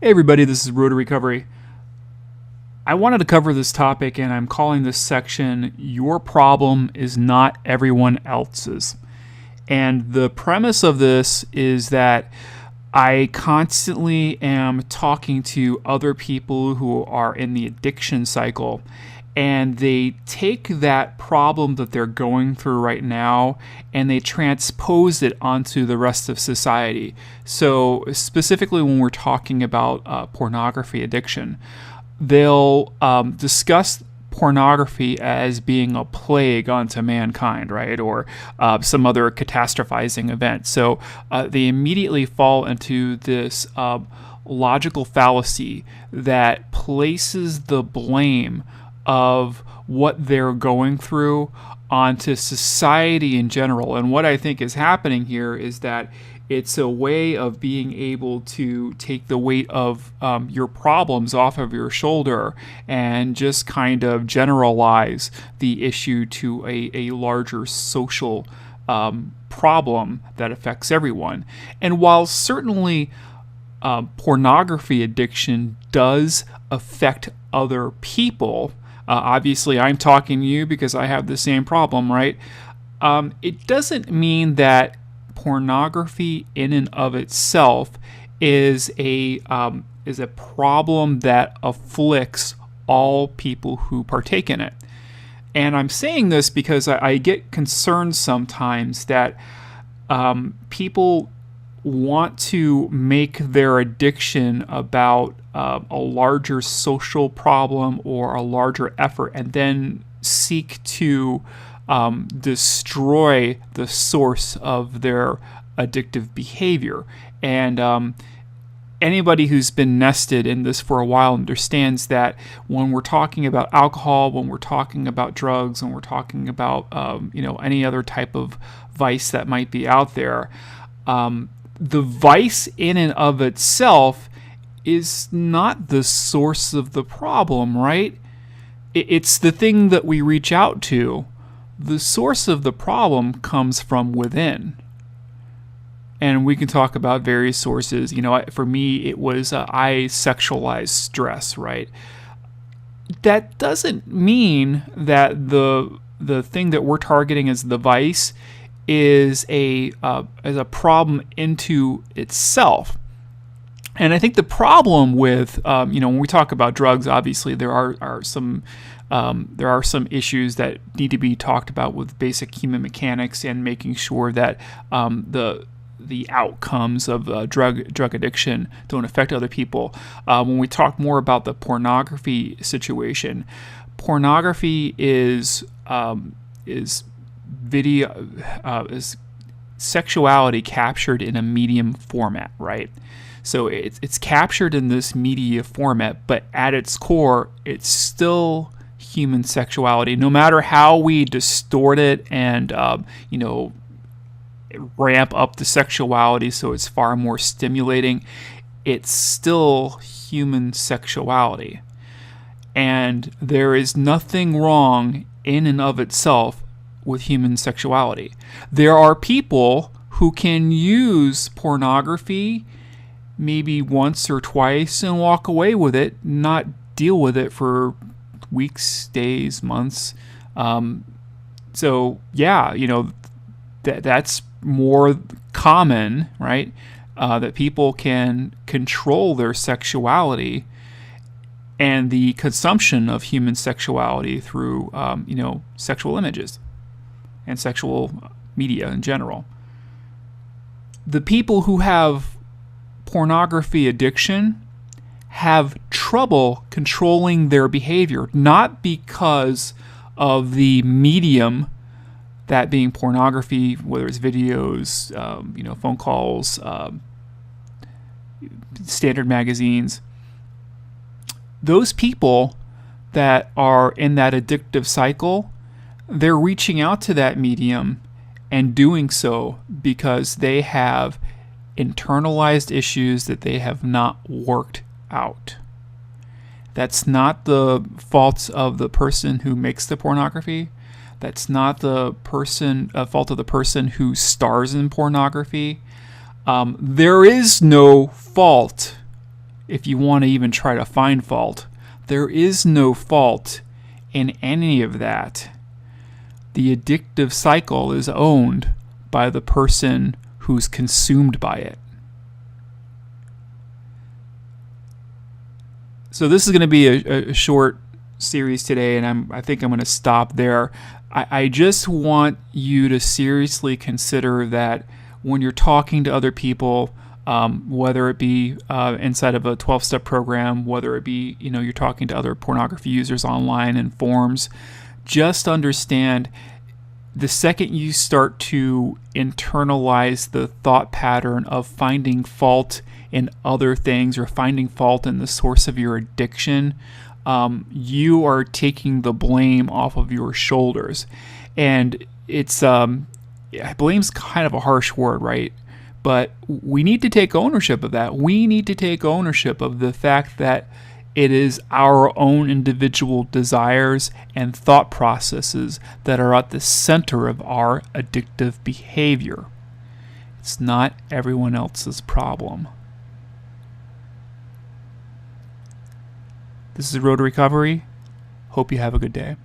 Hey everybody, this is Road to Recovery. I wanted to cover this topic and I'm calling this section, Your Problem is Not Everyone Else's. And the premise of this is that I constantly am talking to other people who are in the addiction cycle, and they take that problem that they're going through right now and they transpose it onto the rest of society. So specifically when we're talking about pornography addiction, they'll discuss pornography as being a plague onto mankind, right? Or some other catastrophizing event. So they immediately fall into this logical fallacy that places the blame of what they're going through onto society in general. And what I think is happening here is that it's a way of being able to take the weight of your problems off of your shoulder and just kind of generalize the issue to a larger social problem that affects everyone. And while certainly pornography addiction does affect other people, obviously I'm talking to you because I have the same problem, right? It doesn't mean that pornography in and of itself is a problem that afflicts all people who partake in it. And I'm saying this because I get concerned sometimes that people want to make their addiction about a larger social problem or a larger effort, and then seek to destroy the source of their addictive behavior. And anybody who's been nested in this for a while understands that when we're talking about alcohol, when we're talking about drugs, when we're talking about any other type of vice that might be out there, the vice in and of itself is not the source of the problem, right? It's the thing that we reach out to. The source of the problem comes from within. And we can talk about various sources. For me, it was I sexualized stress, right? That doesn't mean that the thing that we're targeting as the vice is a problem into itself. And I think the problem with when we talk about drugs, obviously there are some issues that need to be talked about with basic human mechanics and making sure that the outcomes of drug addiction don't affect other people. When we talk more about the pornography situation, pornography is sexuality captured in a medium format, right? So it's captured in this media format, but at its core, it's still human sexuality. No matter how we distort it and ramp up the sexuality so it's far more stimulating, it's still human sexuality. And there is nothing wrong in and of itself with human sexuality. There are people who can use pornography maybe once or twice and walk away with it, not deal with it for weeks, days, months. That's more common, right? That people can control their sexuality and the consumption of human sexuality through, sexual images and sexual media in general. The people who have pornography addiction have trouble controlling their behavior, not because of the medium, that being pornography, whether it's videos, phone calls, standard magazines. Those people that are in that addictive cycle, they're reaching out to that medium and doing so because they have internalized issues that they have not worked out. That's not the fault of the person who makes the pornography. That's not the fault of the person who stars in pornography. There is no fault if you want to even try to find fault. There is no fault in any of that. The addictive cycle is owned by the person who's consumed by it. So this is going to be a short series today, and I think I'm going to stop there. I just want you to seriously consider that when you're talking to other people, whether it be inside of a 12-step program, whether it be you're talking to other pornography users online and forums, just understand the second you start to internalize the thought pattern of finding fault in other things or finding fault in the source of your addiction, you are taking the blame off of your shoulders. And it's blame's kind of a harsh word, right? But we need to take ownership of that. We need to take ownership of the fact that it is our own individual desires and thought processes that are at the center of our addictive behavior. It's not everyone else's problem. This is Road to Recovery. Hope you have a good day.